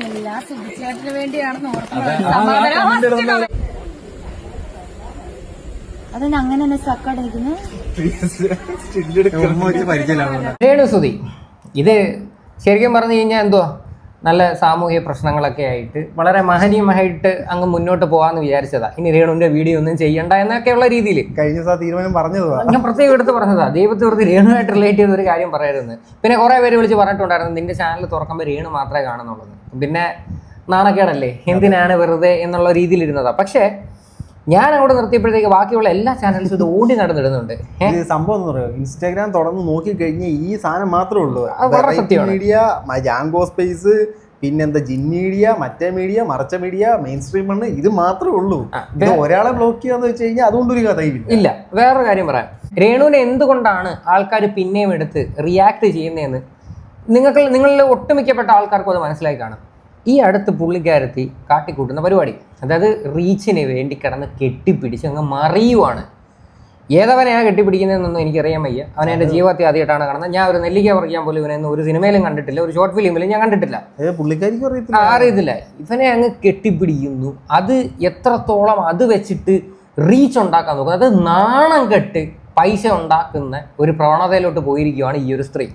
എല്ലാം സുധിച്ചേട്ടന് വേണ്ടിയാണെന്ന് ഓർക്കുന്നത്. അതിന് അങ്ങനെ തന്നെ സക്കാട് നിൽക്കുന്നത്. രേണുസുതി ഇത് ശരിക്കും പറഞ്ഞു കഴിഞ്ഞാൽ എന്തുവാ നല്ല സാമൂഹിക പ്രശ്നങ്ങളൊക്കെ ആയിട്ട് വളരെ മഹനീയമായിട്ട് അങ്ങ് മുന്നോട്ട് പോകാമെന്ന് വിചാരിച്ചതാ. ഇനി രേണുവിന്റെ വീഡിയോ ഒന്നും ചെയ്യണ്ട എന്നൊക്കെയുള്ള രീതിയിൽ കഴിഞ്ഞ തീരുമാനം പറഞ്ഞതാ. ഞാൻ പ്രത്യേകം എടുത്ത് പറഞ്ഞതാ. ദൈവത്തെ വെറുതെ രേണുമായിട്ട് റിലേറ്റ് ചെയ്ത ഒരു കാര്യം പറയരുത്. പിന്നെ കുറെ പേര് വിളിച്ച് പറഞ്ഞിട്ടുണ്ടായിരുന്നു നിന്റെ ചാനൽ തുറക്കുമ്പോൾ രേണു മാത്രമേ കാണുന്നുള്ളൂ. പിന്നെ നാണക്കേടല്ലേ, എന്തിനാണ് വെറുതെ എന്നുള്ള രീതിയിലിരുന്നതാ. പക്ഷേ ഞാൻ അവിടെ നിർത്തിയപ്പോഴത്തേക്ക് ബാക്കിയുള്ള എല്ലാ ചാനൽസും ഇത് ഓടി നടന്നിടുന്നുണ്ട്. സംഭവം എന്ന് പറയുക, ഇൻസ്റ്റാഗ്രാം തുറന്ന് നോക്കി കഴിഞ്ഞാൽ ഈ സാധനം മാത്രമേ ഉള്ളൂ. മീഡിയ, ജാങ്കോ സ്പേസ്, പിന്നെന്താ ജിൻ മീഡിയ, മറ്റേ മീഡിയ, മറച്ച മീഡിയ, മെയിൻ സ്ട്രീം ആണ്, ഇത് മാത്രമേ ഉള്ളൂ. ഒരാളെ ബ്ലോക്ക് ചെയ്യാന്ന് വെച്ച് കഴിഞ്ഞാൽ അതുകൊണ്ടൊരു കഥയില്ല. ഇല്ല, വേറൊരു കാര്യം പറയാം. രേണുവിനെ എന്തുകൊണ്ടാണ് ആൾക്കാർ പിന്നെയും എടുത്ത് റിയാക്ട് ചെയ്യുന്നതെന്ന് നിങ്ങളിൽ ഒട്ടുമിക്കപ്പെട്ട ആൾക്കാർക്കും അത് മനസ്സിലായി കാണും. ഈ അടുത്ത് പുള്ളിക്കാരത്തി കാട്ടിക്കൂട്ടുന്ന പരിപാടി, അതായത് റീച്ചിന് വേണ്ടി കിടന്ന് കെട്ടിപ്പിടിച്ച് അങ്ങ് മറിയുവാണ്. ഏതവനെയാണ് കെട്ടിപ്പിടിക്കുന്നതെന്നൊന്നും എനിക്കറിയാൻ വയ്യ. അവൻ എൻ്റെ ജീവിതത്തിൽ ആദ്യമായിട്ടാണ് കാണുന്നത്. ഞാൻ ഒരു നെല്ലിക്ക പറിക്കാൻ പോലും ഇവനൊന്നും ഒരു സിനിമയിലും കണ്ടിട്ടില്ല, ഒരു ഷോർട്ട് ഫിലിമിലും ഞാൻ കണ്ടിട്ടില്ല. അറിയത്തില്ല. ഇവനെ അങ്ങ് കെട്ടിപ്പിടിക്കുന്നു. അത് എത്രത്തോളം അത് വെച്ചിട്ട് റീച്ച് ഉണ്ടാക്കാൻ നോക്കുന്നത്, അത് നാണം കെട്ട് പൈസ ഉണ്ടാക്കുന്ന ഒരു പ്രവണതയിലോട്ട് പോയിരിക്കുകയാണ് ഈ ഒരു സ്ത്രീ.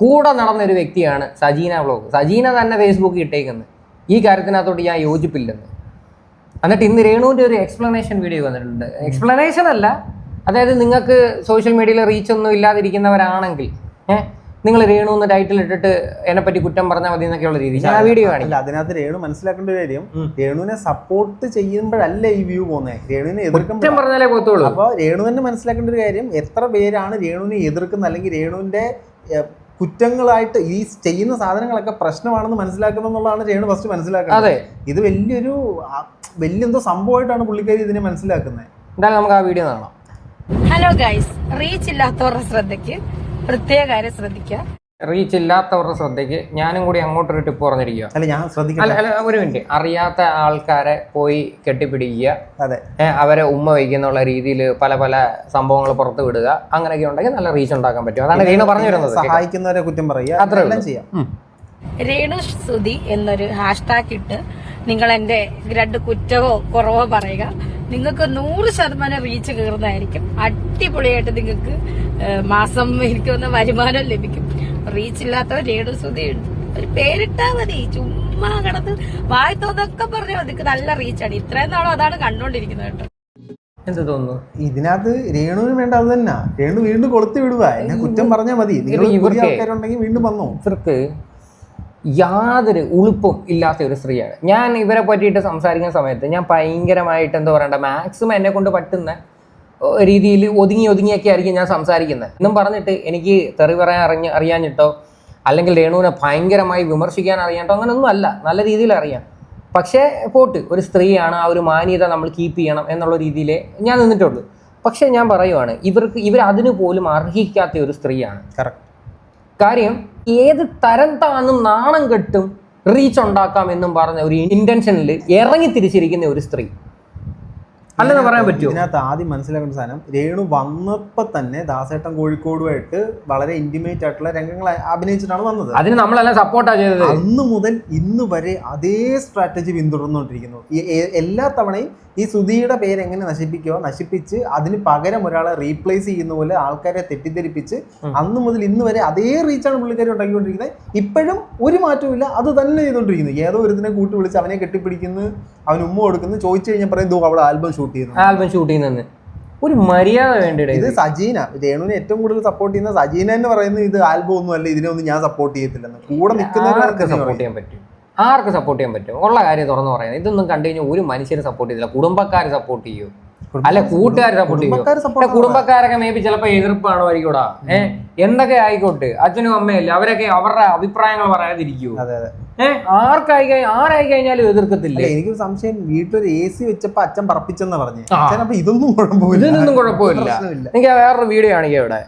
കൂടെ നടന്നൊരു വ്യക്തിയാണ് സജീന വ്ളോഗ്. സജീന തന്നെ ഫേസ്ബുക്കിൽ ഇട്ടേക്കുന്നത് ഈ കാര്യത്തിനകത്തോട്ട് ഞാൻ യോജിപ്പില്ലെന്ന്. എന്നിട്ട് ഇന്ന് രേണുവിൻ്റെ ഒരു എക്സ്പ്ലനേഷൻ വീഡിയോ വന്നിട്ടുണ്ട്. എക്സ്പ്ലനേഷൻ അല്ല, അതായത് നിങ്ങൾക്ക് സോഷ്യൽ മീഡിയയിൽ റീച്ച് ഒന്നും ഇല്ലാതിരിക്കുന്നവരാണെങ്കിൽ നിങ്ങൾ രേണു എന്ന് ടൈറ്റിൽ ഇട്ടിട്ട് എന്നെപ്പറ്റി കുറ്റം പറഞ്ഞാൽ മതി എന്നൊക്കെയുള്ള രീതി ഞാൻ വീഡിയോ കാണില്ല. അതിനകത്ത് രേണു മനസ്സിലാക്കേണ്ട ഒരു കാര്യം, രേണുവിനെ സപ്പോർട്ട് ചെയ്യുമ്പോഴല്ല ഈ വ്യൂ പോകുന്നത്, രേണുവിനെ എതിർക്കുമ്പോൾ പറഞ്ഞാലേ പോത്തുള്ളൂ. അപ്പോൾ രേണു തന്നെ മനസ്സിലാക്കേണ്ട ഒരു കാര്യം, എത്ര പേരാണ് രേണുവിനെ എതിർക്കുന്നത് അല്ലെങ്കിൽ രേണുവിന്റെ കുറ്റങ്ങളായിട്ട് ഈ ചെയ്യുന്ന സാധനങ്ങളൊക്കെ പ്രശ്നമാണെന്ന് മനസ്സിലാക്കുന്നത് എന്നുള്ളതാണ് രേണു ഫസ്റ്റ് മനസ്സിലാക്കുന്നത്. അതെ, ഇത് വലിയെന്തോ സംഭവമായിട്ടാണ് പുള്ളിക്കാരി ഇതിനെ മനസ്സിലാക്കുന്നത്. എന്തായാലും നമുക്ക് ആ വീഡിയോ കാണാം. ഹലോ ഗൈസ്, റീച്ച് ഇല്ലാത്തവരുടെ ശ്രദ്ധയ്ക്ക് പ്രത്യേക കാര്യം ശ്രദ്ധിക്കുക. റീച്ച് ഇല്ലാത്തവരുടെ ശ്രദ്ധയ്ക്ക് ഞാനും കൂടി അങ്ങോട്ടൊരു ടിപ്പ് പറഞ്ഞിരിക്കുക. അല്ല, ഞാൻ ശ്രദ്ധിക്കാം. ഒരു മിനിറ്റ്. അറിയാത്ത ആൾക്കാരെ പോയി കെട്ടിപ്പിടിക്കുക, അതെ, അവരെ ഉമ്മ വയ്ക്കുന്നുള്ള രീതിയിൽ പല പല സംഭവങ്ങൾ പുറത്ത് വിടുക, അങ്ങനെയൊക്കെ ഉണ്ടെങ്കിൽ നല്ല റീച്ച് ഉണ്ടാക്കാൻ പറ്റും. അതാണ് രേണു പറഞ്ഞു വരുന്നത്. സഹായിക്കുന്നവരെ കുറ്റം പറയുക, അത്രയെല്ലാം ചെയ്യാം. രേണു സുധി എന്നൊരു ഹാഷ്ടാഗ് ഇട്ട് നിങ്ങൾ എന്റെ രണ്ട് കുറ്റമോ കുറവോ പറയുക. നിങ്ങൾക്ക് 100% റീച്ച് കയറുന്നതായിരിക്കും. അടിപൊളിയായിട്ട് നിങ്ങൾക്ക് മാസം എനിക്ക് വന്ന വരുമാനം ലഭിക്കും. റീച്ച് ഇല്ലാത്തവർ രേണു സുധി ഒരു പേരിട്ടാ മതി, ചുമ്മാ കിടന്ന് വായി തോന്നൊക്കെ പറഞ്ഞാൽ മതി, നല്ല റീച്ചാണ്. ഇത്രയും നാളും അതാണ് കണ്ടോണ്ടിരിക്കുന്നത് കേട്ടോ. എന്ത് തോന്നുന്നു ഇതിനകത്ത്? രേണുവിന് വേണ്ട അത് തന്നെ. രേണു വീണ്ടും കൊളുത്തി വിടുക, എന്നെ കുറ്റം പറഞ്ഞാൽ മതി. ആൾക്കാരുണ്ടെങ്കിൽ വീണ്ടും വന്നോ. ഇവർക്ക് യാതൊരു ഉളുപ്പും ഇല്ലാത്ത ഒരു സ്ത്രീയാണ്. ഞാൻ ഇവരെ പറ്റിയിട്ട് സംസാരിക്കുന്ന സമയത്ത് ഞാൻ ഭയങ്കരമായിട്ട് എന്താ പറയണ്ട, മാക്സിമം എന്നെ കൊണ്ട് പറ്റുന്ന രീതിയിൽ ഒതുങ്ങിയൊക്കെ ആയിരിക്കും ഞാൻ സംസാരിക്കുന്നത്. എന്നും പറഞ്ഞിട്ട് എനിക്ക് തെറി പറയാൻ അറിയാഞ്ഞിട്ടോ അല്ലെങ്കിൽ രേണുവിനെ ഭയങ്കരമായി വിമർശിക്കാൻ അറിയാട്ടോ അങ്ങനെയൊന്നും അല്ല. നല്ല രീതിയിൽ അറിയാം. പക്ഷേ പോട്ട് ഒരു സ്ത്രീയാണ്, ആ ഒരു മാന്യത നമ്മൾ കീപ്പ് ചെയ്യണം എന്നുള്ള രീതിയിൽ ഞാൻ നിന്നിട്ടുള്ളൂ. പക്ഷേ ഞാൻ പറയുവാണ്, ഇവർ അതിന് പോലും അർഹിക്കാത്ത ഒരു സ്ത്രീയാണ്. കറക്റ്റ് കാര്യം, ഏത് തരം താന്നും നാണം കെട്ടും റീച്ച് ഉണ്ടാക്കാം എന്നും പറഞ്ഞ ഒരു ഇന്റൻഷനിൽ ഇറങ്ങി തിരിച്ചിരിക്കുന്ന ഒരു സ്ത്രീ അല്ലെന്ന് പറയാൻ പറ്റുമോ? ഇതിനകത്ത് ആദ്യം മനസ്സിലാക്കേണ്ട സാധനം, രേണു വന്നപ്പോൾ തന്നെ ദാസേട്ടൻ കോഴിക്കോടുമായിട്ട് വളരെ ഇന്റിമേറ്റ് ആയിട്ടുള്ള രംഗങ്ങൾ അഭിനയിച്ചിട്ടാണ് വന്നത്. അതിന് നമ്മളെല്ലാം സപ്പോർട്ടാണ് ചെയ്തത്. അന്ന് മുതൽ ഇന്ന് വരെ അതേ സ്ട്രാറ്റജി പിന്തുടർന്നുകൊണ്ടിരിക്കുന്നു. എല്ലാ തവണയും ഈ സുധിയുടെ പേര് എങ്ങനെ നശിപ്പിച്ച് അതിന് പകരം ഒരാളെ റീപ്ലേസ് ചെയ്യുന്ന പോലെ ആൾക്കാരെ തെറ്റിദ്ധരിപ്പിച്ച് അന്ന് മുതൽ ഇന്ന് വരെ അതേ റീച്ചാണ് പുള്ളിക്കാരി ഉണ്ടാക്കിക്കൊണ്ടിരിക്കുന്നത്. ഇപ്പോഴും ഒരു മാറ്റവും അത് തന്നെ ചെയ്തുകൊണ്ടിരിക്കുന്നു. ഏതോ ഒരുതിനെ കൂട്ടി വിളിച്ച് അവനെ കെട്ടിപ്പിടിക്കുന്നു, അവന് ഉമ്മ കൊടുക്കുന്നു, ചോദിച്ചു കഴിഞ്ഞാൽ പറയും അവിടെ ആൽബം ഷൂട്ട് ചെയ്യുന്നത്. ഒരു മര്യാദ വേണ്ടിയിട്ട്. ഇത് സജീന, രേണുവിനെ ഏറ്റവും കൂടുതൽ സപ്പോർട്ട് ചെയ്യുന്ന സജീന എന്ന് പറയുന്നത് ഇത് ആൽബം ഒന്നും അല്ല, ഇതിനൊന്നും ഞാൻ സപ്പോർട്ട് ചെയ്യത്തില്ലെന്ന്. കൂടെ നിൽക്കുന്നവർക്ക് സപ്പോർട്ട് ചെയ്യാൻ പറ്റും, ആർക്ക് സപ്പോർട്ട് ചെയ്യാൻ പറ്റും? ഉള്ള കാര്യം തുറന്നു പറയുന്നത്. ഇതൊന്നും കണ്ടു കഴിഞ്ഞാൽ ഒരു മനുഷ്യരെ സപ്പോർട്ട് ചെയ്തില്ല. കുടുംബക്കാർ സപ്പോർട്ട് ചെയ്യൂ, അല്ല കൂട്ടുകാർ സപ്പോർട്ട് ചെയ്യും. കുടുംബക്കാരൊക്കെ മേ ബി ചിലപ്പോൾ എതിർപ്പാണോ ആയിക്കോടാ, എന്തൊക്കെ ആയിക്കോട്ടെ, അച്ഛനും അമ്മയല്ലേ, അവരൊക്കെ അവരുടെ അഭിപ്രായങ്ങൾ പറയാതിരിക്കൂ. ആരായി കഴിഞ്ഞാലും എതിർക്കത്തില്ല. എനിക്കൊരു സംശയം, വീട്ടിലൊരു AC വെച്ചപ്പോ അച്ഛൻ പറപ്പിച്ചെന്നാ പറഞ്ഞു. അച്ഛനപ്പോ ഇതൊന്നും കുഴപ്പമില്ല. എനിക്ക് വേറൊരു വീഡിയോ കാണിക്കാം. ഇവിടെ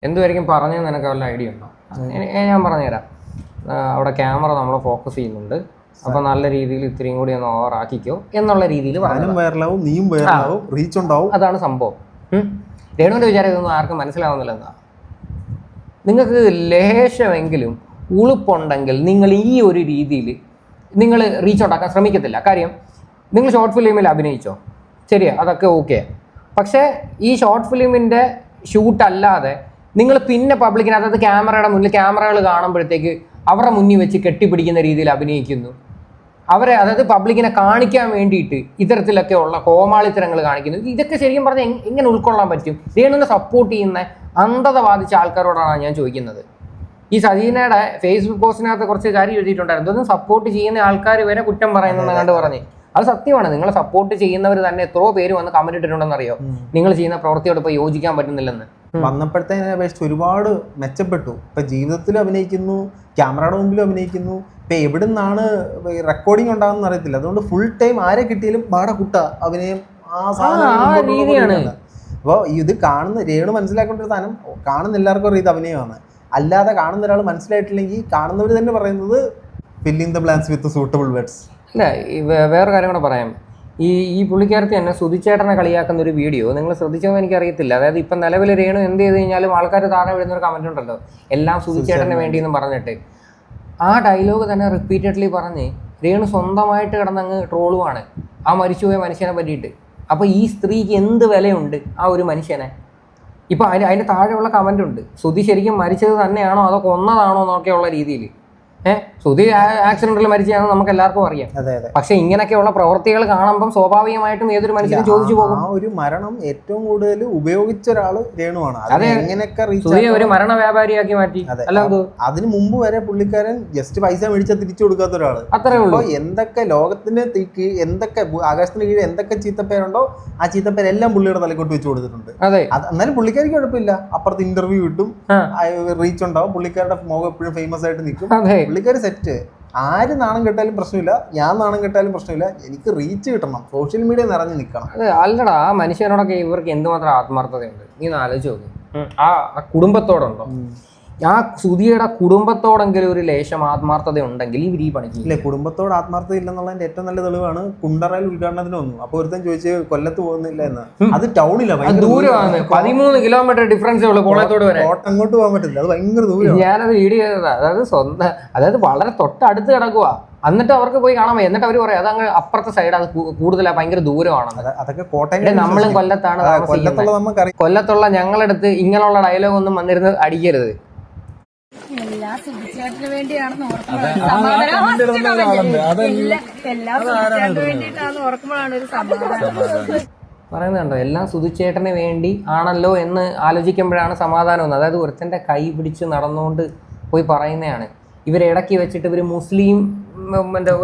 എന്തുവരെയും പറഞ്ഞതെന്ന് എനിക്ക് വല്ല ഐഡിയ ഉണ്ടോ? ഞാൻ പറഞ്ഞുതരാം. അവിടെ ക്യാമറ നമ്മളെ ഫോക്കസ് ചെയ്യുന്നുണ്ട്. അപ്പൊ നല്ല രീതിയിൽ ഇത്രയും കൂടി ഒന്ന് ഓവർ ആക്കിക്കോ എന്നുള്ള രീതിയിൽ ഞാനും വൈറലാവും, നീയും വൈറലാവും, റീച്ച് ഉണ്ടാവും. അതാണ് സംഭവം. രേണുവിന്റെ വിചാരം ഇതൊന്നും ആർക്കും മനസ്സിലാവുന്നില്ല എന്നാ. നിങ്ങൾക്ക് ലേശമെങ്കിലും ഉളുപ്പുണ്ടെങ്കിൽ നിങ്ങൾ ഈ ഒരു രീതിയിൽ നിങ്ങൾ റീച്ച് ഉണ്ടാക്കാൻ ശ്രമിക്കത്തില്ല. കാര്യം നിങ്ങൾ ഷോർട്ട് ഫിലിമിൽ അഭിനയിച്ചോ, ശരിയാ, അതൊക്കെ ഓക്കെ. പക്ഷേ ഈ ഷോർട്ട് ഫിലിമിൻ്റെ ഷൂട്ടല്ലാതെ നിങ്ങൾ പിന്നെ പബ്ലിക്കിന്, അതായത് ക്യാമറയുടെ മുന്നിൽ ക്യാമറകൾ കാണുമ്പോഴത്തേക്ക് അവരുടെ മുന്നിൽ വെച്ച് കെട്ടിപ്പിടിക്കുന്ന രീതിയിൽ അഭിനയിക്കുന്നു. അവരെ, അതായത് പബ്ലിക്കിനെ കാണിക്കാൻ വേണ്ടിയിട്ട് ഇത്തരത്തിലൊക്കെ ഉള്ള കോമാളിത്തരങ്ങൾ കാണിക്കുന്നു. ഇതൊക്കെ ശരിക്കും പറഞ്ഞാൽ എങ്ങനെ ഉൾക്കൊള്ളാൻ പറ്റും? രേണുവിനെ സപ്പോർട്ട് ചെയ്യുന്ന അന്ധത ബാധിച്ച ആൾക്കാരോടാണ് ഞാൻ ചോദിക്കുന്നത്. ഈ സജീനയുടെ ഫേസ്ബുക്ക് പോസ്റ്റിനകത്ത് കുറച്ച് കാര്യം എഴുതിയിട്ടുണ്ടായിരുന്നു. ഇതൊന്നും സപ്പോർട്ട് ചെയ്യുന്ന ആൾക്കാർ വരെ കുറ്റം പറയുന്നെന്ന് കണ്ട് പറഞ്ഞ്. അത് സത്യമാണ്. നിങ്ങളെ സപ്പോർട്ട് ചെയ്യുന്നവർ തന്നെ എത്രയോ പേര് വന്ന് കമന്റ് ഇട്ടിട്ടുണ്ടെന്നറിയോ, നിങ്ങൾ ചെയ്യുന്ന പ്രവൃത്തിയോട് ഇപ്പോൾ യോജിക്കാൻ പറ്റുന്നില്ലെന്ന്. വന്നപ്പോഴത്തേനെ അപേക്ഷിച്ച് ഒരുപാട് മെച്ചപ്പെട്ടു. ഇപ്പൊ ജീവിതത്തിലും അഭിനയിക്കുന്നു, ക്യാമറയുടെ മുമ്പിലും അഭിനയിക്കുന്നു. ഇപ്പൊ എവിടെ നിന്നാണ് റെക്കോർഡിംഗ് ഉണ്ടാകുന്ന അറിയത്തില്ല. അതുകൊണ്ട് ഫുൾ ടൈം ആരെ കിട്ടിയാലും പാട കുട്ട അഭിനയം രീതിയാണ്. അപ്പോൾ ഇത് കാണുന്ന രേണു മനസ്സിലാക്കേണ്ട ഒരു സാധനം, കാണുന്ന എല്ലാവർക്കും അറിയാം ഇത് അഭിനയമാണ്. അല്ലാതെ കാണുന്ന ഒരാൾ മനസ്സിലായിട്ടില്ലെങ്കിൽ കാണുന്നവർ തന്നെ പറയുന്നത് filling the blanks with suitable words. അല്ല, വേറെ കാര്യം കൂടെ പറയാം. ഈ പുള്ളിക്കാരത്തി തന്നെ സുധിച്ചേട്ടനെ കളിയാക്കുന്ന ഒരു വീഡിയോ നിങ്ങൾ ശ്രദ്ധിച്ചോ എനിക്കറിയത്തില്ല. അതായത് ഇപ്പം നിലവിൽ രേണു എന്ത് ചെയ്ത് കഴിഞ്ഞാലും ആൾക്കാർ താഴെ വിടുന്നൊരു കമന്റ് ഉണ്ടല്ലോ, എല്ലാം സുധിച്ചേട്ടന് വേണ്ടിയെന്ന് പറഞ്ഞിട്ട്. ആ ഡയലോഗ് തന്നെ റിപ്പീറ്റഡ്ലി പറഞ്ഞ് രേണു സ്വന്തമായിട്ട് കിടന്നങ്ങ് ട്രോളുവാണ് ആ മരിച്ചുപോയ മനുഷ്യനെ പറ്റിയിട്ട്. അപ്പോൾ ഈ സ്ത്രീക്ക് എന്ത് വിലയുണ്ട് ആ ഒരു മനുഷ്യനെ? ഇപ്പോൾ അതിൻ്റെ താഴെയുള്ള കമൻ്റ് ഉണ്ട്, സുധി ശരിക്കും മരിച്ചത് തന്നെയാണോ അതോ കൊന്നതാണോ എന്നൊക്കെയുള്ള രീതിയിൽ. സുധി ആക്സിഡന്റിൽ മരിച്ചതാണെന്ന് നമുക്ക് എല്ലാവർക്കും അറിയാം. പക്ഷെ ഇങ്ങനെയൊക്കെയുള്ള പ്രവൃത്തികൾ കാണുമ്പോൾ സ്വാഭാവികമായിട്ടും ഏതൊരു മനുഷ്യനും ചോദിച്ചു പോകും. ആ ഒരു മരണം ഏറ്റവും കൂടുതൽ ഉപയോഗിച്ച ഒരാള് രേണുവാണ്. സുധിയെ ഒരു മരണ വ്യാപാരിയാക്കി മാറ്റി. അതിന് മുമ്പ് വരെ പുള്ളിക്കാരൻ ജസ്റ്റ് പൈസ മേടിച്ചാൽ തിരിച്ചു കൊടുക്കാത്ത ഒരാള്. അത്രേ ഉള്ളൂ. എന്തൊക്കെ ലോകത്തിന്റെ എന്തൊക്കെ ആകാശത്തിന് കീഴിൽ എന്തൊക്കെ ചീത്തപ്പേരുണ്ടോ ആ ചീത്തപ്പേരെല്ലാം പുള്ളിയുടെ തലക്കോട്ട് വെച്ച് കൊടുത്തിട്ടുണ്ട്. എന്നാലും പുള്ളിക്കാർക്ക് കുഴപ്പമില്ല, അപ്പുറത്ത് ഇന്റർവ്യൂ കിട്ടും, റീച്ച് ഉണ്ടാവും, പുള്ളിക്കാരുടെ മുഖം എപ്പോഴും ഫേമസ് ആയിട്ട് നിൽക്കും. പുള്ളിക്കാര് സെറ്റ്. ആര് നാണം കെട്ടാലും പ്രശ്നമില്ല, ഞാൻ നാണം കെട്ടാലും പ്രശ്നമില്ല, എനിക്ക് റീച്ച് കിട്ടണം, സോഷ്യൽ മീഡിയ നിറഞ്ഞു നിൽക്കണം. അതെ, അല്ലടാ, ആ മനുഷ്യനോടൊക്കെ ഇവർക്ക് എന്തുമാത്രം ആത്മാർത്ഥതയുണ്ട് നീ ആലോചിച്ച് നോക്ക്. ആ കുടുംബത്തോടുണ്ടോ? ആ സുധിയുടെ കുടുംബത്തോടെങ്കിലും ഒരു ലേശം ആത്മാർത്ഥത ഉണ്ടെങ്കിൽ ഇവർ ഈ പണിക്ക് ഇല്ലേ. കുടുംബത്തോട് ആത്മാർത്ഥത ഇല്ലെന്നുള്ളതിന്റെ ഏറ്റവും നല്ല തെളിവാണ് കുണ്ടറയിൽ ഉദ്ഘാടനത്തിന് വന്നു. അപ്പൊ ഒരുത്തൻ ചോദിച്ച് കൊല്ലത്ത് പോകുന്നില്ല എന്ന്. അത് ടൗണിലാണ്, ദൂരമാണ്, 13 കിലോമീറ്റർ ഡിഫറൻസേ ഉള്ളൂ കോളത്തോട് വരെ. അങ്ങോട്ട് പോകാൻ പറ്റില്ല, അത് ഭയങ്കര ദൂരം. ഞാനത് വീഡിയോ ചെയ്തതാ. അതായത് വളരെ തൊട്ടടുത്ത് കിടക്കുക. എന്നിട്ട് അവർക്ക് പോയി കാണാൻ പോയി. എന്നിട്ട് അവർ പറയാം അതങ്ങ് അപ്പുറത്തെ സൈഡ്, അത് കൂടുതലാ, ഭയങ്കര ദൂരമാണ്. അതൊക്കെ കോട്ടയം. നമ്മളും കൊല്ലത്താണ് താമസിക്കുന്നത്. കൊല്ലത്തുള്ള ഞങ്ങളടുത്ത് ഇങ്ങനെയുള്ള ഡയലോഗ് ഒന്നും വന്നിരുന്ന് അടിക്കരുത്. എല്ലാം സുധിച്ചേട്ടന് വേണ്ടിയാണെന്ന് ഓർക്കുമ്പോഴാണ് ഒരു സമാധാനം പറയുന്നുണ്ടോ. എല്ലാം സുധിച്ചേട്ടന് വേണ്ടി ആണല്ലോ എന്ന് ആലോചിക്കുമ്പോഴാണ് സമാധാനം വന്നത്. അതായത് ഒരുത്തൻ്റെ കൈ പിടിച്ച് നടന്നുകൊണ്ട് പോയി പറയുന്നതാണ്. ഇവരിടയ്ക്ക് വെച്ചിട്ട് ഇവർ മുസ്ലിം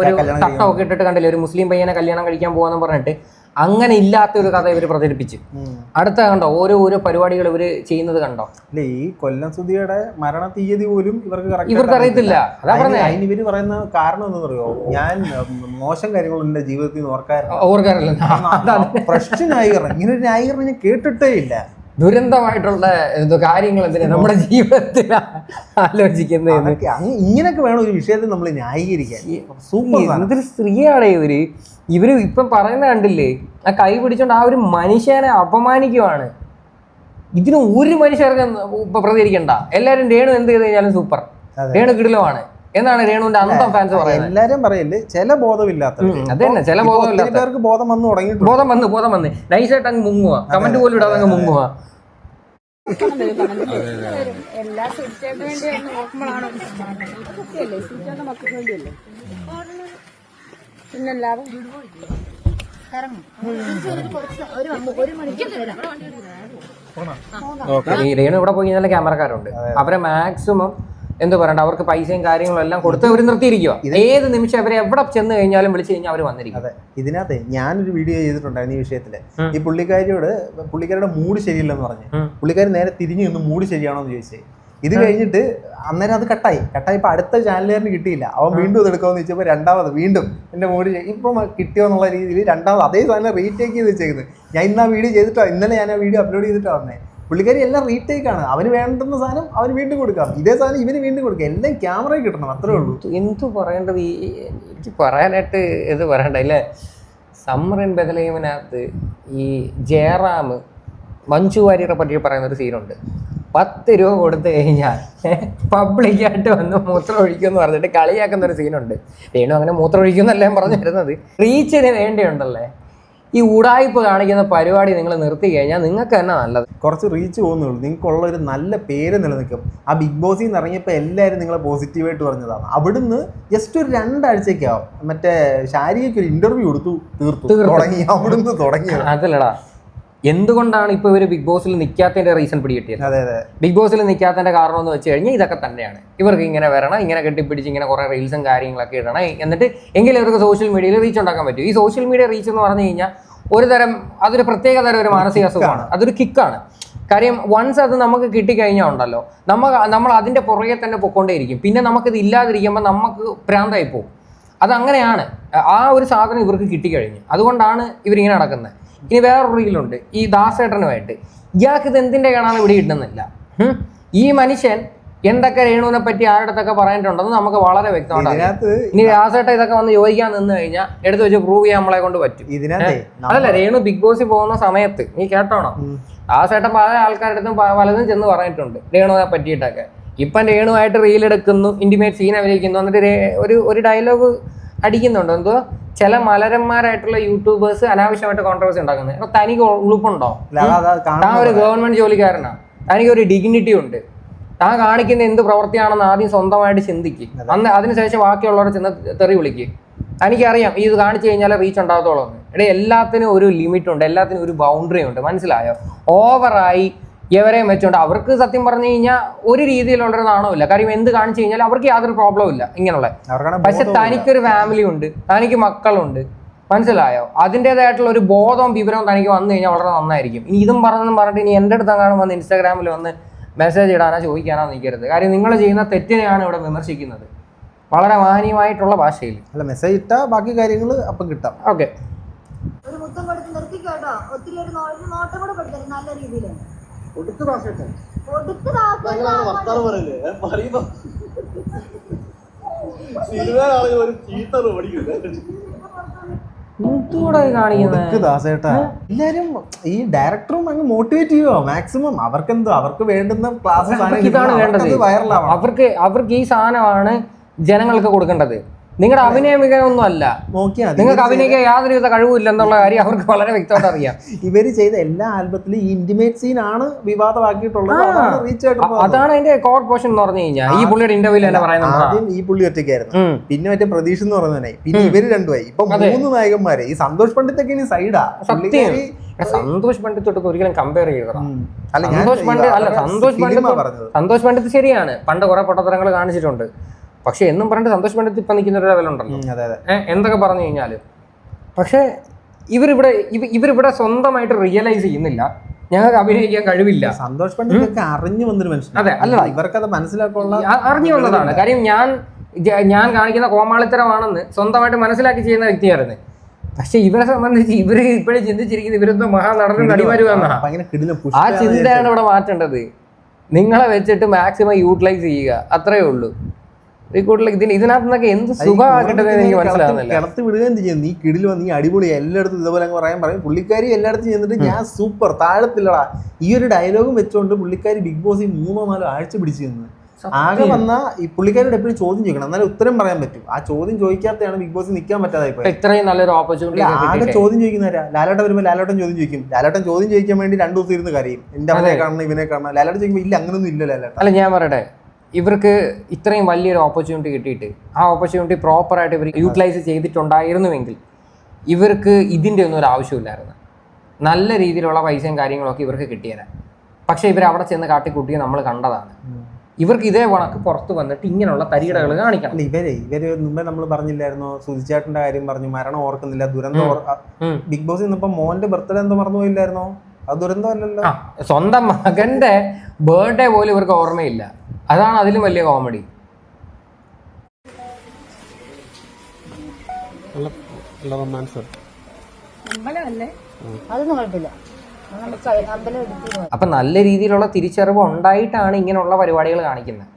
ഒരു തട്ടമൊക്കെ ഇട്ടിട്ട് കണ്ടില്ലേ, ഒരു മുസ്ലിം പയ്യനെ കല്യാണം കഴിക്കാൻ പോകാന്ന് പറഞ്ഞിട്ട് അങ്ങനെ ഇല്ലാത്തൊരു കഥ ഇവർ പ്രചരിപ്പിച്ചു. അടുത്ത കണ്ടോ ഓരോ പരിപാടികൾ ഇവർ ചെയ്യുന്നത് കണ്ടോ? അല്ലെ, ഈ കൊല്ലം സുധിയുടെ മരണ തീയതി പോലും ഇവർക്ക് അറിയത്തില്ല. അതാ പറഞ്ഞത്. അതിന് ഇവര് പറയുന്ന കാരണം എന്താ പറയുമോ, ഞാൻ മോശം കാര്യങ്ങളും എന്റെ ജീവിതത്തിൽ ഓർക്കാറില്ല. പ്രശ്ന ന്യായീകരണം, ഇങ്ങനെ ഒരു ന്യായീകരണം ഞാൻ കേട്ടിട്ടേ ഇല്ല. ദുരന്തമായിട്ടുള്ള കാര്യങ്ങൾ എന്തിനാ നമ്മുടെ ജീവിതത്തിൽ ആലോചിക്കുന്നത്? ഇങ്ങനെയൊക്കെ വേണം ഒരു വിഷയത്തിൽ നമ്മൾ ന്യായീകരിക്കാൻ. സൂപ്പർ. എന്തൊരു സ്ത്രീയാണ് ഇവര് ഇപ്പം പറയുന്ന കണ്ടില്ലേ, ആ കൈ പിടിച്ചോണ്ട് ആ ഒരു മനുഷ്യനെ അപമാനിക്കുവാണ്. ഇതിന് ഒരു മനുഷ്യർക്ക് പ്രതികരിക്കണ്ട. എല്ലാരും രേണു എന്ത് ചെയ്ത് കഴിഞ്ഞാലും സൂപ്പർ, രേണു കിടിലമാണ് എന്നാണ് രേണുവിന്റെ അന്തം ഫാൻസ് പറയുന്നത്. എല്ലാരും പറയല്ലേ, ചില ബോധമില്ലാത്ത അത് തന്നെ, ചില ബോധമില്ലാത്തവർക്ക് ബോധം വന്നു തുടങ്ങിയിട്ട് ബോധം വന്ന് നൈസായിട്ട് അങ്ങ് മുങ്ങുക, കമന്റ് പോലും ഇടാതെ അങ്ങ് മുങ്ങുക. എല്ലാ സുധിച്ചേട്ടന് വേണ്ടി നോക്കുമ്പോഴാണ് സുധിച്ചേട്ടന്റെ മക്കൾക്ക് വേണ്ടിയല്ലേ, പിന്നല്ലാതെ രേണു ഇവിടെ പോയി കഴിഞ്ഞാൽ ക്യാമറക്കാരുണ്ട്, അവരെ മാക്സിമം എന്താ പറയണ്ട, അവർക്ക് പൈസയും കാര്യങ്ങളും എല്ലാം കൊടുത്ത് അവർ നിർത്തിയിരിക്കുക. ഏത് നിമിഷം അവരെ എവിടെ ചെന്ന് കഴിഞ്ഞാലും വിളിച്ചു കഴിഞ്ഞാൽ അവർ വന്നിരിക്കും. അതെ, ഇതിനകത്ത് ഞാനൊരു വീഡിയോ ചെയ്തിട്ടുണ്ടായിരുന്നു ഈ വിഷയത്തില്. ഈ പുള്ളിക്കാരുടെ മൂഡ് ശരിയില്ലെന്ന് പറഞ്ഞു. പുള്ളിക്കാരി നേരെ തിരിഞ്ഞു നിന്ന് മൂഡ് ശരിയാണോ എന്ന് ചോദിച്ചേ. ഇത് കഴിഞ്ഞിട്ട് അന്നേരം അത് കട്ടായിപ്പോ അടുത്ത ചാനലുകാരന് കിട്ടിയില്ല. അവൻ വീണ്ടും അത് എടുക്കാമെന്ന് ചോദിച്ചപ്പോൾ രണ്ടാമത് വീണ്ടും എന്റെ മൂഡ് ഇപ്പം കിട്ടിയോ എന്നുള്ള രീതിയിൽ രണ്ടാമത് അതേ സാധനം റീടേക്ക് ചെയ്ത് വെച്ചേക്കുന്നത്. ഞാൻ ഇന്ന് ആ വീഡിയോ ചെയ്തിട്ടോ, ഇന്നലെ ഞാൻ ആ വീഡിയോ അപ്ലോഡ് ചെയ്തിട്ടാ വന്നേ. പുള്ളിക്കാരി എല്ലാം റീടേക്ക് ആണ്. അവന് വേണ്ടുന്ന സാധനം അവന് വീണ്ടും കൊടുക്കാം, ഇതേ സാധനം ഇവന് വീണ്ടും കൊടുക്കാം, എല്ലാം ക്യാമറയിൽ കിട്ടണം, അത്രേ ഉള്ളൂ. എന്തു പറയേണ്ടത് എനിക്ക് പറയാനായിട്ട് ഇത് പറയണ്ട ഇല്ലേ. സമ്മർ ഇൻ ബെത്ലഹേമിനകത്ത് ഈ ജയറാം മഞ്ജു വാര്യരെ പറ്റി പറയുന്നൊരു സീനുണ്ട്. 10 രൂപ കൊടുത്തു കഴിഞ്ഞാൽ പബ്ലിക്കായിട്ട് വന്ന് മൂത്രം ഒഴിക്കുമെന്ന് പറഞ്ഞിട്ട് കളിയാക്കുന്ന ഒരു സീനുണ്ട്. രേണു അങ്ങനെ മൂത്രം ഒഴിക്കുമെന്നല്ല ഞാൻ പറഞ്ഞു തരുന്നത്. റീച്ചിന് വേണ്ടിയുണ്ടല്ലേ ഈ ഉടായ്പ കാണിക്കുന്ന പരിപാടി നിങ്ങൾ നിർത്തി കഴിഞ്ഞാൽ നിങ്ങൾക്ക് തന്നെ നല്ലത്. കുറച്ച് റീച്ച് പോകുന്നുള്ളൂ, നിങ്ങൾക്കുള്ള ഒരു നല്ല പേര് നിലനിൽക്കും. ആ ബിഗ് ബോസിൽ നിന്ന് ഇറങ്ങിയപ്പോൾ എല്ലാവരും നിങ്ങളെ പോസിറ്റീവായിട്ട് പറഞ്ഞതാണ്. അവിടുന്ന് ജസ്റ്റ് ഒരു 2 ആഴ്ചയ്ക്കാവും മറ്റേ ശാരികയ്ക്ക് ഒരു ഇന്റർവ്യൂ കൊടുത്തു, തീർത്തു തുടങ്ങി, അവിടുന്ന് തുടങ്ങി. അതല്ലടാ, എന്തുകൊണ്ടാണ് ഇപ്പോൾ ഇവർ ബിഗ് ബോസിൽ നിൽക്കാത്തതിന്റെ റീസൺ പിടികിട്ടിയത്? അതെ അതെ, ബിഗ് ബോസിൽ നിൽക്കാത്തതിന്റെ കാരണം എന്ന് വെച്ച് കഴിഞ്ഞാൽ ഇതൊക്കെ തന്നെയാണ്. ഇവർക്ക് ഇങ്ങനെ വരണം, ഇങ്ങനെ കെട്ടിപ്പിടിച്ച് ഇങ്ങനെ കുറെ റീൽസും കാര്യങ്ങളൊക്കെ ഇടണം, എന്നിട്ട് എങ്കിലും ഇവർക്ക് സോഷ്യൽ മീഡിയയിൽ റീച്ച് ഉണ്ടാക്കാൻ പറ്റും. ഈ സോഷ്യൽ മീഡിയ റീച്ച് എന്ന് പറഞ്ഞു കഴിഞ്ഞാൽ ഒരു തരം അതൊരു പ്രത്യേക തരം ഒരു മാനസിക അസുഖമാണ്, അതൊരു കിക്കാണ്. കാര്യം വൺസ് അത് നമുക്ക് കിട്ടിക്കഴിഞ്ഞാൽ ഉണ്ടല്ലോ നമ്മൾ അതിന്റെ പുറകെ തന്നെ പൊയ്ക്കൊണ്ടേയിരിക്കും. പിന്നെ നമുക്കിത് ഇല്ലാതിരിക്കുമ്പോൾ നമുക്ക് ഭ്രാന്തായി പോകും. അതങ്ങനെയാണ്. ആ ഒരു സാധനം ഇവർക്ക് കിട്ടിക്കഴിഞ്ഞു, അതുകൊണ്ടാണ് ഇവരിങ്ങനെ നടക്കുന്നത്. ഇനി വേറൊരു റീലുണ്ട് ഈ ദാസേട്ടനുമായിട്ട്. ഇയാൾക്ക് ഇത് എന്തിൻ്റെ കാണാൻ ഇവിടെ കിട്ടുന്നില്ല. ഈ മനുഷ്യൻ എന്തൊക്കെ രേണുവിനെ പറ്റി ആരുടെത്തൊക്കെ പറഞ്ഞിട്ടുണ്ടെന്ന് നമുക്ക് വളരെ വ്യക്തമായിട്ട്. ഇനി ദാസേട്ട ഇതൊക്കെ വന്ന് ചോദിക്കാൻ നിന്ന് കഴിഞ്ഞാൽ എടുത്ത് വെച്ച് പ്രൂവ് ചെയ്യാൻ നമ്മളെ കൊണ്ട് പറ്റും. അതല്ല, രേണു ബിഗ് ബോസിൽ പോകുന്ന സമയത്ത് നീ കേട്ടോണം, ദാസേട്ടൻ പല ആൾക്കാരുടെ അടുത്തും പലതും ചെന്ന് പറഞ്ഞിട്ടുണ്ട് രേണുവിനെ പറ്റിയിട്ടൊക്കെ. ഇപ്പം രേണുവായിട്ട് റീലെടുക്കുന്നു, ഇന്റിമേറ്റ് സീൻ അഭിനയിക്കുന്നു, എന്നിട്ട് ഒരു ഡയലോഗ് അടിക്കുന്നുണ്ട്. എന്തോ ചില മലരന്മാരായിട്ടുള്ള യൂട്യൂബേഴ്സ് അനാവശ്യമായിട്ട് കോൺട്രവേഴ്സി ഉണ്ടാക്കുന്നത്. അപ്പൊ തനിക്ക് ഉളുപ്പുണ്ടോ? താൻ ഒരു ഗവൺമെന്റ് ജോലിക്കാരനാണ്, തനിക്കൊരു ഡിഗ്നിറ്റി ഉണ്ട്. താൻ കാണിക്കുന്ന എന്ത് പ്രവൃത്തിയാണെന്ന് ആദ്യം സ്വന്തമായിട്ട് ചിന്തിക്കും. അതിനുശേഷം ബാക്കിയുള്ളവരെ ചെന്ന് തെറി വിളിക്കും. എനിക്കറിയാം ഇത് കാണിച്ചു കഴിഞ്ഞാൽ റീച്ച് ഉണ്ടാകത്തോളം. ഇവിടെ എല്ലാത്തിനും ഒരു ലിമിറ്റ് ഉണ്ട്, എല്ലാത്തിനും ഒരു ബൗണ്ടറി ഉണ്ട്, മനസ്സിലായോ? ഓവറായി എവരെയും വെച്ചോണ്ട് അവർക്ക് സത്യം പറഞ്ഞു കഴിഞ്ഞാൽ ഒരു രീതിയിലുള്ളൊരു നാണമില്ല. കാര്യം എന്ത് കാണിച്ചു കഴിഞ്ഞാൽ അവർക്ക് യാതൊരു പ്രോബ്ലം ഇല്ല ഇങ്ങനെയുള്ള. പക്ഷെ തനിക്കൊരു ഫാമിലി ഉണ്ട്, തനിക്ക് മക്കളുണ്ട്, മനസ്സിലായോ? അതിൻ്റെതായിട്ടുള്ള ഒരു ബോധവും വിവരവും തനിക്ക് വന്നു കഴിഞ്ഞാൽ വളരെ നന്നായിരിക്കും. ഇനി ഇതും പറഞ്ഞിട്ട് ഇനി എൻ്റെ അടുത്ത് കാണും വന്ന് ഇൻസ്റ്റാഗ്രാമിൽ വന്ന് മെസ്സേജ് ഇടാനോ ചോദിക്കാനോ നിൽക്കരുത്. കാര്യം നിങ്ങൾ ചെയ്യുന്ന തെറ്റിനെയാണ് ഇവിടെ വിമർശിക്കുന്നത്, വളരെ മാന്യമായിട്ടുള്ള ഭാഷയിൽ. അല്ല, മെസ്സേജ് ഇട്ടാൽ ബാക്കി കാര്യങ്ങൾ അപ്പം കിട്ടാം. ഓക്കെ, ഒരു മുത്തം കൊടുത്ത് നിർത്തിക്കോട്ടോ. ഒത്തിരി ഒരു നോട്ടം കൂടെ കൊടുത്തരും നല്ല രീതിയിൽ. എല്ലാരും ഈ ഡയറക്ടറും അങ്ങ് മോട്ടിവേറ്റ് ചെയ്യുവോ മാക്സിമം. അവർക്ക് വേണ്ടുന്ന ക്ലാസ് ഇതാണ് വേണ്ടത്. അവർക്ക് ഈ സാധനമാണ് ജനങ്ങൾക്ക് കൊടുക്കേണ്ടത്. നിങ്ങളുടെ അഭിനയ മികവൊന്നും അല്ല, നിങ്ങൾക്ക് അഭിനയിക്കാൻ യാതൊരുവിധ കഴിവില്ല എന്നുള്ള കാര്യം അവർക്ക് വളരെ വ്യക്തമായിട്ട് അറിയാം. ഇവര് ചെയ്ത എല്ലാ ആൽബത്തിലും ഈ ഇന്റിമേറ്റ് സീൻ ആണ് വിവാദമാക്കിയിട്ടുള്ളത്. അതാണ് അതിന്റെ കോർ പോർഷൻ എന്ന് പറഞ്ഞു കഴിഞ്ഞാൽ. ഈ പുള്ളിയുടെ ഇന്റർവ്യൂവിൽ തന്നെ പറയുന്നത് ആദ്യം ഈ പുള്ളി ഒറ്റയ്ക്കായിരുന്നു, പിന്നെ മറ്റേ പ്രതീക്ഷ എന്ന് പറയുന്നതിനായി, പിന്നെ ഇവര് രണ്ടുമായി, ഇപ്പൊ 3 നായകന്മാരെ. ഈ സന്തോഷ് പണ്ഡിറ്റൊക്കെ ഇനി സൈഡാ. സത്യം, സന്തോഷ് പണ്ഡിത്തോട്ട് ഒരിക്കലും കമ്പയർ ചെയ്യണം. സന്തോഷ് പണ്ഡിറ്റ് ശരിയാണ്, പണ്ട് കുറെ പൊട്ടത്തരങ്ങൾ കാണിച്ചിട്ടുണ്ട്. പക്ഷെ എന്നും പറഞ്ഞിട്ട് സന്തോഷ് പണ്ഡിറ്റ് ഇപ്പം നിൽക്കുന്ന ഒരു ലെവലുണ്ടല്ലോ, എന്തൊക്കെ പറഞ്ഞു കഴിഞ്ഞാലും. പക്ഷെ ഇവരിവിടെ സ്വന്തമായിട്ട് റിയലൈസ് ചെയ്യുന്നില്ല ഞങ്ങൾക്ക് അഭിനയിക്കാൻ കഴിവില്ല. സന്തോഷ് പണ്ഡിറ്റ് അറിഞ്ഞു വന്നൊരു മനുഷ്യൻ. അതെ, അല്ല, ഇവർക്കത് മനസ്സിലാക്കാനുള്ള അറിഞ്ഞു വന്നതാണ്. കാര്യം ഞാൻ കാണിക്കുന്ന കോമാളിത്തരമാണെന്ന് സ്വന്തമായിട്ട് മനസ്സിലാക്കി ചെയ്യുന്ന വ്യക്തിയായിരുന്നു. പക്ഷെ ഇവരെ സംബന്ധിച്ച് ഇവര് ഇപ്പോഴും ചിന്തിച്ചിരിക്കുന്നത് ഇവരെന്തോ മഹാനടനും നടിമാരുമെന്നാ. ആ ചിന്തയാണ് ഇവിടെ മാറ്റേണ്ടത്. നിങ്ങളെ വെച്ചിട്ട് മാക്സിമം യൂട്ടിലൈസ് ചെയ്യുക, അത്രേ ഉള്ളൂ. ഇതിനകത്ത് നിന്നൊക്കെ എന്ത് സുഖമാണ് കിട്ടുന്നത് എനിക്ക് മനസ്സിലാകുന്നില്ല. കിടത്ത് വിടുകയും ചെയ്യും. നീ കിടിൽ വന്ന് നീ അടിപൊളി എല്ലായിടത്തും ഇതുപോലെ പറയും. പുള്ളിക്കാരി എല്ലായിടത്തും ചെന്നിട്ട് ഞാൻ സൂപ്പർ താഴത്തില്ലടാ ഈ ഒരു ഡയലോഗും വെച്ചോണ്ട് പുള്ളിക്കാരി ബിഗ് ബോസിൽ 3-4 ആഴ്ച പിടിച്ചു നിന്ന്. ആകെ വന്ന ഈ പുള്ളിക്കാരോട് എപ്പോഴും ചോദ്യം ചോദിക്കണം, എന്നാലും ഉത്തരം പറയാൻ പറ്റും. ആ ചോദ്യം ചോദിക്കാത്തതാണ് ബിഗ് ബോസിൽ നിൽക്കാൻ പറ്റാതായി പോയത്. ഇത്രയും നല്ലൊരു ഓപ്പർച്യൂണിറ്റി. ആകെ ചോദ്യം ചോദിക്കുന്നവരാ. ലാലേട്ടൻ വരുമ്പോൾ ലാലേട്ടൻ ചോദ്യം ചോദിക്കും. ലാലേട്ടൻ ചോദ്യം ചോദിക്കാൻ വേണ്ടി 2 ദിവസം ഇരുന്ന് കരയും. എന്റെ അവനെ കാണണം, ഇവനെ കാണണം. ലാലേട്ടൻ ചോദിക്കുമ്പോൾ ഇല്ല അങ്ങനൊന്നും ഇല്ല ലാലേട്ടൻ. അല്ല, ഞാൻ പറയട്ടെ, ഇവർക്ക് ഇത്രയും വലിയൊരു ഓപ്പർച്യൂണിറ്റി കിട്ടിയിട്ട് ആ ഓപ്പർച്യൂണിറ്റി പ്രോപ്പറായിട്ട് ഇവർ യൂട്ടിലൈസ് ചെയ്തിട്ടുണ്ടായിരുന്നുവെങ്കിൽ ഇവർക്ക് ഇതിൻ്റെ ഒന്നും ഒരു ആവശ്യമില്ലായിരുന്നു. നല്ല രീതിയിലുള്ള പൈസയും കാര്യങ്ങളൊക്കെ ഇവർക്ക് കിട്ടിയേരാ. പക്ഷേ ഇവർ അവിടെ ചെന്ന് കാട്ടിക്കൂട്ടിയെ നമ്മൾ കണ്ടതാണ്. ഇവർക്ക് ഇതേ കണക്ക് പുറത്ത് വന്നിട്ട് ഇങ്ങനെയുള്ള തരികിടകൾ കാണിക്കണം. ഇവര് മുമ്പേ നമ്മൾ പറഞ്ഞില്ലായിരുന്നോ, സുധിച്ചേട്ടന്റെ കാര്യം പറഞ്ഞു, മരണം ഓർക്കുന്നില്ല, ദുരന്തം. ബിഗ് ബോസിൽ നിന്നിപ്പോ മോന്റെ ബർത്ത്ഡേ എന്തോ മറന്നു പോയില്ലായിരുന്നോ? അത് ദുരന്തം അല്ലല്ലോ. സ്വന്തം മകന്റെ ബർത്ത്ഡേ പോലും ഇവർക്ക് ഓർമ്മയില്ല. അതാണ് അതിലും വലിയ കോമഡി. അതൊന്നും കുഴപ്പമില്ല. അമ്പലം എടുത്തു. അപ്പം നല്ല രീതിയിലുള്ള തിരിച്ചറിവ് ഉണ്ടായിട്ടാണ് ഇങ്ങനെയുള്ള പരിപാടികൾ കാണിക്കുന്നത്.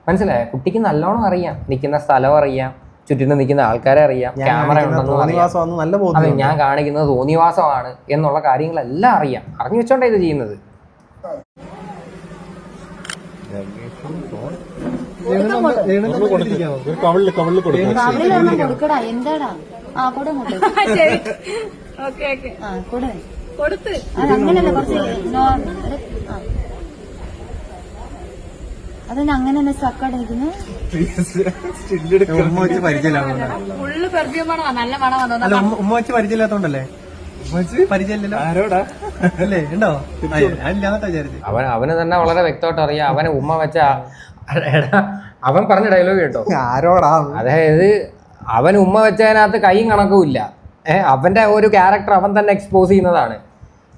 മനസ്സിലായോ? കുട്ടിക്ക് നല്ലോണം അറിയാം, നിൽക്കുന്ന സ്ഥലം അറിയാം, ചുറ്റിനും നിൽക്കുന്ന ആൾക്കാരെ അറിയാം, ക്യാമറ ഉണ്ടെന്നും അറിയാം, അതെ ഞാൻ കാണിക്കുന്നത് തോന്നിവാസമാണ് എന്നുള്ള കാര്യങ്ങളെല്ലാം അറിയാം. അറിഞ്ഞു വെച്ചോണ്ടാ ഇത് ചെയ്യുന്നത്. കൊടുക്കടാ എന്താടാ കൂടെ കൊടുത്ത് അങ്ങനല്ല കുറച്ച് അതന്നെ അങ്ങനെ തന്നെ സ്റ്റക്കായിട്ട് നിൽക്കുന്നു. ഫുള്ള് പെർഫ്യൂം ആണോ? നല്ല മണം അല്ല ഉമ്മ വെച്ച് പരിചയമില്ലാത്തോണ്ടല്ലേ? പരിചയമില്ലല്ലോ ആരോടാ അല്ലേ? ഉണ്ടോ? ഞാനില്ലാന്നോട്ടാ വിചാരിച്ചു. അവന് തന്നെ വളരെ വ്യക്തമായിട്ട് അറിയാം. അവനെ ഉമ്മ വെച്ച അവൻ പറഞ്ഞ ഡയലോഗ് കേട്ടോ, ആരോടാ? അതായത് അവൻ ഉമ്മ വെച്ചതിനകത്ത് കൈയും കണക്കുമില്ല. അവന്റെ ഒരു ക്യാരക്ടർ അവൻ തന്നെ എക്സ്പോസ് ചെയ്യുന്നതാണ്.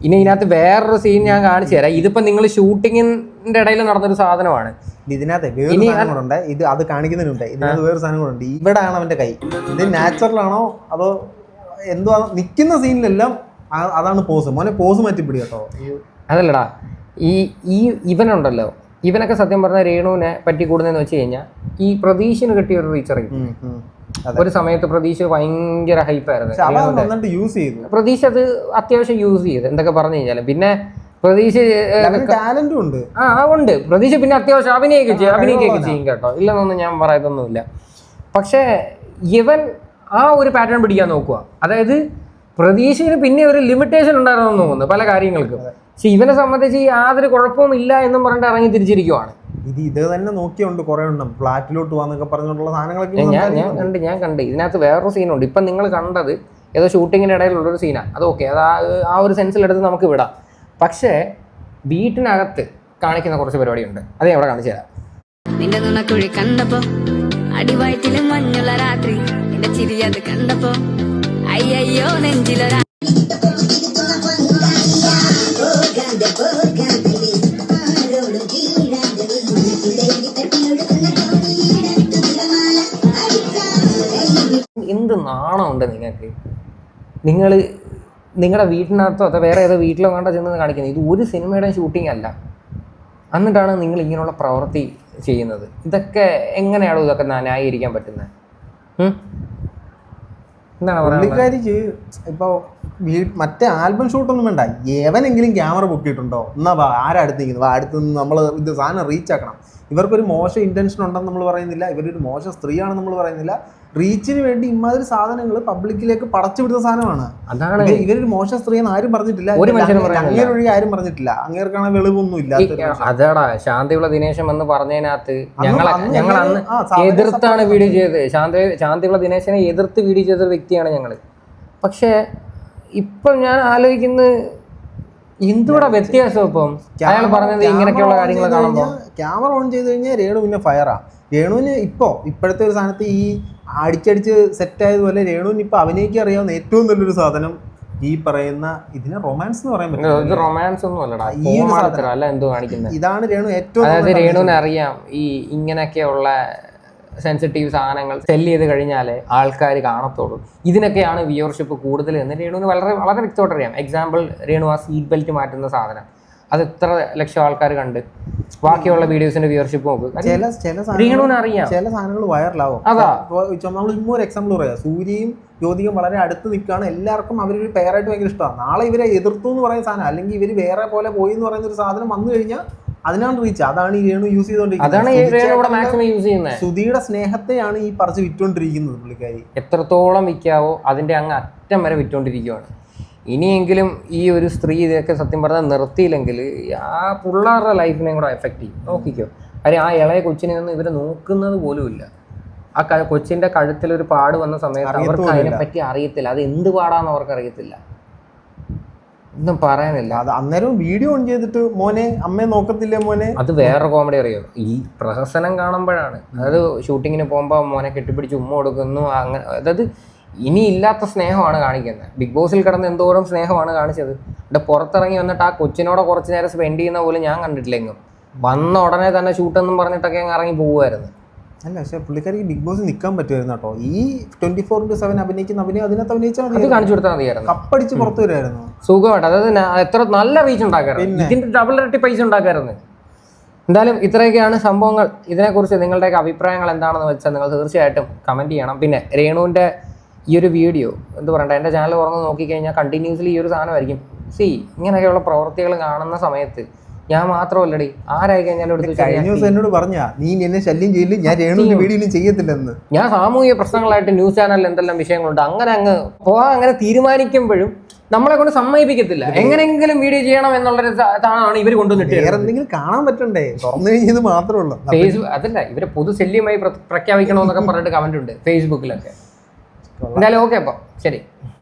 ഇനി ഇതിനകത്ത് വേറൊരു സീൻ ഞാൻ കാണിച്ചു തരാം. ഇതിപ്പോ നിങ്ങൾ ഷൂട്ടിങ്ങിന്റെ ഇടയിൽ നടന്നൊരു സാധനമാണ്. ഇതിനകത്ത് വേറൊരു സാധനം കൂടെ ഉണ്ട്. ഇത് അത് കാണിക്കുന്നതിനുണ്ട്. ഇതിനകത്ത് വേറൊരു സാധനം കൂടെ ഉണ്ട്. ഇവിടെയാണ് അവന്റെ കൈ. ഇത് നാച്ചുറൽ ആണോ അതോ എന്തോ നിൽക്കുന്ന സീനിലെല്ലാം അതാണ് പോസ്. മോനെ പോസ് മാറ്റിപ്പിടി കേട്ടോ. അതല്ലടാ, ഈ ഇവനുണ്ടല്ലോ, ഇവനൊക്കെ സത്യം പറഞ്ഞ രേണുവിനെ പറ്റി കൂടുന്നതെന്ന് വെച്ച് കഴിഞ്ഞാൽ ഈ പ്രതീക്ഷന് കിട്ടിയ ഒരു റീച്ചറിയും ഒരു സമയത്ത് പ്രതീക്ഷ ഭയങ്കര ഹൈപ്പായിരുന്നു. യൂസ് ചെയ്തു പ്രതീക്ഷ അത് അത്യാവശ്യം യൂസ് ചെയ്ത് എന്തൊക്കെ പറഞ്ഞു കഴിഞ്ഞാലും. പിന്നെ പ്രതീക്ഷ ടാലന്റും ഉണ്ട്. ഉണ്ട് പ്രതീക്ഷ. പിന്നെ അത്യാവശ്യം അഭിനയിക്കുകയൊക്കെ ചെയ്യും കേട്ടോ, ഇല്ലെന്നൊന്നും ഞാൻ പറയത്തൊന്നുമില്ല. പക്ഷേ ഇവൻ ആ ഒരു പാറ്റേൺ പിടിക്കാൻ നോക്കുക. അതായത് പ്രതീക്ഷന് പിന്നെ ഒരു ലിമിറ്റേഷൻ ഉണ്ടായിരുന്നു തോന്നുന്നു പല കാര്യങ്ങൾക്കും. പക്ഷെ ഇവനെ സംബന്ധിച്ച് യാതൊരു കുഴപ്പവും ഇല്ല എന്നും പറഞ്ഞിട്ട് ഇറങ്ങി തിരിച്ചിരിക്കുവാണ്. ഇത് തന്നെ നോക്കിയുണ്ട് കുറെ ഉണ്ടാവും ഫ്ലാറ്റിലോട്ട് പോവാന്നൊക്കെ പറഞ്ഞിട്ടുള്ള സാധനങ്ങളൊക്കെ ഞാൻ കണ്ട്. ഇതിനകത്ത് വേറൊരു സീനുണ്ട്. ഇപ്പം നിങ്ങൾ കണ്ടത് ഏതോ ഷൂട്ടിങ്ങിൻ്റെ ഇടയിലുള്ളൊരു സീനാണ്. അത് ഓക്കെ, അത് ആ ഒരു സെൻസിലെടുത്ത് നമുക്ക് വിടാം. പക്ഷേ വീട്ടിനകത്ത് കാണിക്കുന്ന കുറച്ച് പരിപാടിയുണ്ട്. അത് ഞാൻ ഇവിടെ കാണിച്ചു തരാം. നിന്റെ നുണക്കുഴി കണ്ടപ്പോ അടിവയറ്റിലും മഞ്ഞുള്ള രാത്രി നിന്റെ ചിരിയത് കണ്ടപ്പോ അയ്യോ നെഞ്ചിലൊരാ എന്ത് നാണമുണ്ട് നിങ്ങൾക്ക്? നിങ്ങളുടെ വീട്ടിനകത്തോ അതോ വേറെ ഏതോ വീട്ടിലോ കണ്ട ചെന്ന് കാണിക്കുന്നത്. ഇത് ഒരു സിനിമയുടെ ഷൂട്ടിംഗ് അല്ല. എന്നിട്ടാണ് നിങ്ങൾ ഇങ്ങനെയുള്ള പ്രവൃത്തി ചെയ്യുന്നത്. ഇതൊക്കെ എങ്ങനെയാണോ ഇതൊക്കെ ന്യായീകരിക്കാൻ പറ്റുന്നത്? എന്താണ് പുള്ളിക്കാരിക്ക് ഇപ്പൊ മറ്റേ ആൽബം ഷൂട്ടൊന്നും വേണ്ട, എവനെങ്കിലും ക്യാമറ പൊക്കിയിട്ടുണ്ടോ എന്നാ ആരാ അടുത്ത് നിൽക്കുന്നത്? അടുത്ത് നിന്ന് നമ്മൾ ഇത് സാധനം റീച്ച് ആക്കണം. ഇവർക്കൊരു മോശം ഇന്റൻഷൻ ഉണ്ടെന്ന് നമ്മൾ പറയുന്നില്ല, ഇവരൊരു മോശം സ്ത്രീയാണെന്ന് നമ്മൾ പറയുന്നില്ല. റീച്ചിന് വേണ്ടി ഇമാതിരി സാധനങ്ങൾ പബ്ലിക്കിലേക്ക് പടച്ചു വിടുന്ന സാധനമാണ്. അതാണ് ഇവരൊരു മോശം സ്ത്രീയെന്ന് ആരും പറഞ്ഞിട്ടില്ല. അങ്ങേര് ഒഴികെ ആരും പറഞ്ഞിട്ടില്ല. അങ്ങേർക്കാണ് വെളിവൊന്നും ഇല്ല. അതാടാ ശാന്തിവിള ദിനേശൻ എന്ന് പറഞ്ഞതിനകത്ത് ഞങ്ങൾ അന്ന് എതിർത്താണ് വീഡിയോ ചെയ്തത്. ശാന്തിവിള ദിനേശനെ എതിർത്ത് വീഡിയോ ചെയ്ത വ്യക്തിയാണ് ഞങ്ങൾ. പക്ഷേ ഇപ്പം ഞാൻ ആലോചിക്കുന്നത് എന്തുകൂടെ വ്യത്യാസം. ഇപ്പം അയാൾ പറഞ്ഞത് ഇങ്ങനെയൊക്കെയുള്ള കാര്യങ്ങൾ കാണുമ്പോൾ ക്യാമറ ഓൺ ചെയ്ത് കഴിഞ്ഞാൽ രേണു പിന്നെ ഫയറാ. രേണുവിന് ഇപ്പോഴത്തെ ഒരു സാധനത്ത് ഈ അടിച്ചടിച്ച് സെറ്റായതുപോലെ രേണുവിന് ഇപ്പൊ അഭിനയിക്കാൻ അറിയാവുന്ന ഏറ്റവും നല്ലൊരു സാധനം ഈ പറയുന്ന ഇതിനെ റൊമാൻസ് എന്ന് പറയാൻ പറ്റും. റൊമാൻസ് ഒന്നും അല്ലടാ, അല്ല എന്തോ കാണിക്കുന്നത്. ഇതാണ് രേണു ഏറ്റവും, അതായത് രേണുവിനെ അറിയാം ഈ ഇങ്ങനെയൊക്കെയുള്ള സെൻസിറ്റീവ് സാധനങ്ങൾ സെല്ല് ചെയ്ത് കഴിഞ്ഞാൽ ആൾക്കാർ കാണത്തുള്ളൂ. ഇതിനൊക്കെയാണ് വ്യൂവർഷിപ്പ് കൂടുതൽ എന്ന് രേണുവിന് വളരെ വളരെ വ്യക്തമായിട്ട് അറിയാം. എക്സാമ്പിൾ, രേണു ആ സീറ്റ് ബെൽറ്റ് മാറ്റുന്ന സാധനം അത് എത്ര ലക്ഷം ആൾക്കാർ കണ്ട്. ബാക്കിയുള്ള വീഡിയോസിന്റെ വ്യൂവർഷിപ്പ് നോക്ക്. രേണുവിന് അറിയാം ചില സാധനങ്ങൾ വൈറലാവും. അതാ നമ്മൾ ഇന്നും ഒരു എക്സാമ്പിൾ പറയാം. സൂര്യയും ജ്യോതിയും വളരെ അടുത്ത് നിൽക്കുകയാണ്. എല്ലാവർക്കും അവരൊരു പെയറായിട്ട് ഭയങ്കര ഇഷ്ടമാണ്. നാളെ ഇവരെ എതിർത്തു എന്ന് പറയുന്ന സാധനം, അല്ലെങ്കിൽ ഇവർ വേറെ പോലെ പോയി എന്ന് പറയുന്ന ഒരു സാധനം വന്നു കഴിഞ്ഞാൽ അതിനാണ് റീച്ച്. അതാണ് ഈ രേണു യൂസ് ചെയ്തോണ്ടിരിക്കുന്നത്. സുധിയുടെ സ്നേഹത്തെയാണ് ഈ പറിച്ച് വിറ്റോണ്ടിരിക്കുന്നത് പുള്ളിക്കാരി. എത്രത്തോളം വിൽക്കാവോ അതിന്റെ അങ്ങ് അറ്റം വരെ വിറ്റോണ്ടിരിക്കുവാണ്. ഇനിയെങ്കിലും ഈ ഒരു സ്ത്രീ ഇതൊക്കെ സത്യം പറഞ്ഞാൽ നിർത്തിയില്ലെങ്കിൽ ആ പിള്ളേരുടെ ലൈഫിനെയും കൂടെ എഫക്റ്റ് ചെയ്യും. നോക്കിക്കോ, കാര്യം ആ ഇളയ കൊച്ചിനെ ഒന്നും ഇവർ നോക്കുന്നത് പോലുമില്ല. ആ കൊച്ചിന്റെ കഴുത്തിലൊരു പാട് വന്ന സമയത്ത് അവർക്ക് അതിനെപ്പറ്റി അറിയത്തില്ല. അത് എന്ത് പാടാന്ന് അവർക്ക് അറിയത്തില്ല. ഒന്നും പറയാനില്ല. അത് അന്നേരം വീഡിയോ ഓൺ ചെയ്തിട്ട് മോനെ അമ്മയെ നോക്കത്തില്ലേ മോനെ. അത് വേറെ കോമഡി അറിയോ? ഈ പ്രഹസനം കാണുമ്പോഴാണ്. അതായത് ഷൂട്ടിങ്ങിന് പോകുമ്പോൾ മോനെ കെട്ടിപ്പിടിച്ച് ഉമ്മ കൊടുക്കുന്നു. അങ്ങനെ അതായത് ഇനി ഇല്ലാത്ത സ്നേഹമാണ് കാണിക്കുന്നത്. ബിഗ് ബോസിൽ കിടന്ന് എന്തോരം സ്നേഹമാണ് കാണിച്ചത്. ഇവിടെ പുറത്തിറങ്ങി വന്നിട്ട് ആ കൊച്ചിനോടെ കുറച്ച് നേരം സ്പെൻഡ് ചെയ്യുന്ന പോലും ഞാൻ കണ്ടിട്ടില്ലെങ്കിലും. വന്ന ഉടനെ തന്നെ ഷൂട്ടെന്നും പറഞ്ഞിട്ടൊക്കെ അങ്ങ് ഇറങ്ങി പോകുമായിരുന്നു. അല്ല പക്ഷെ പുള്ളിക്കാരിക്ക് ബിഗ് ബോസ് നിൽക്കാൻ പറ്റുമായിരുന്നു കേട്ടോ. ഈ 24/7 അഭിനയിക്കുന്ന അതിനകത്ത് അഭിനയിച്ചാൽ അത് മതി, കാണിച്ചു കൊടുത്താൽ മതിയായിരുന്നു. കപ്പടിച്ച് പുറത്തു വരുമായിരുന്നു സുഖമായിട്ട്. അതായത് എത്ര നല്ല റീച്ച് ഉണ്ടാക്കാറുണ്ട്, ഇതിന്റെ ഡബിൾ ഇരട്ടി പൈസ ഉണ്ടാക്കാറുണ്ട്. എന്തായാലും ഇത്രയൊക്കെയാണ് സംഭവങ്ങൾ. ഇതിനെക്കുറിച്ച് നിങ്ങളുടെയൊക്കെ അഭിപ്രായങ്ങൾ എന്താണെന്ന് വെച്ചാൽ നിങ്ങൾ തീർച്ചയായിട്ടും കമൻറ്റ് ചെയ്യണം. പിന്നെ രേണുവിൻ്റെ ഈ ഒരു വീഡിയോ എന്ത് പറയണ്ട, എൻ്റെ ചാനൽ തുറന്ന് നോക്കിക്കഴിഞ്ഞാൽ കണ്ടിന്യൂസ്ലി ഈ ഒരു സാധനമായിരിക്കും. ഇങ്ങനെയൊക്കെയുള്ള പ്രവൃത്തികൾ കാണുന്ന സമയത്ത് ഞാൻ മാത്രമല്ലടി, ആരായി കഴിഞ്ഞാലും എടുത്ത് കഴിഞ്ഞ ദിവസം എന്നോട് പറഞ്ഞാ നീ എന്നെ ശല്യം ചെയ്യില്ല, ഞാൻ രേണുവിന്റെ വീഡിയോയിലും ചെയ്യത്തില്ലെന്ന്. ഞാൻ സാമൂഹിക പ്രശ്നങ്ങളായിട്ട് ന്യൂസ് ചാനലിൽ എന്തെല്ലാം വിഷയങ്ങളുണ്ട് അങ്ങനെ അങ്ങ് പോകാൻ അങ്ങനെ തീരുമാനിക്കുമ്പോഴും നമ്മളെ കൊണ്ട് സമ്മതിപ്പിക്കത്തില്ല. എങ്ങനെയെങ്കിലും വീഡിയോ ചെയ്യണം എന്നുള്ളൊരു സാധനമാണ് ഇവർ കൊണ്ടുവന്നിട്ട്. വേറെ എന്തെങ്കിലും കാണാൻ പറ്റണ്ടേ, തുറന്നു കഴിഞ്ഞത് മാത്രമേ ഉള്ളൂ. ഫേസ്ബുക്ക് അതല്ല, ഇവരെ പൊതുശല്യമായി പ്രഖ്യാപിക്കണമെന്നൊക്കെ പറഞ്ഞിട്ട് കമന്റ് ഉണ്ട് ഫേസ്ബുക്കിലൊക്കെ. എന്തായാലും ഓക്കെ, അപ്പോൾ ശരി.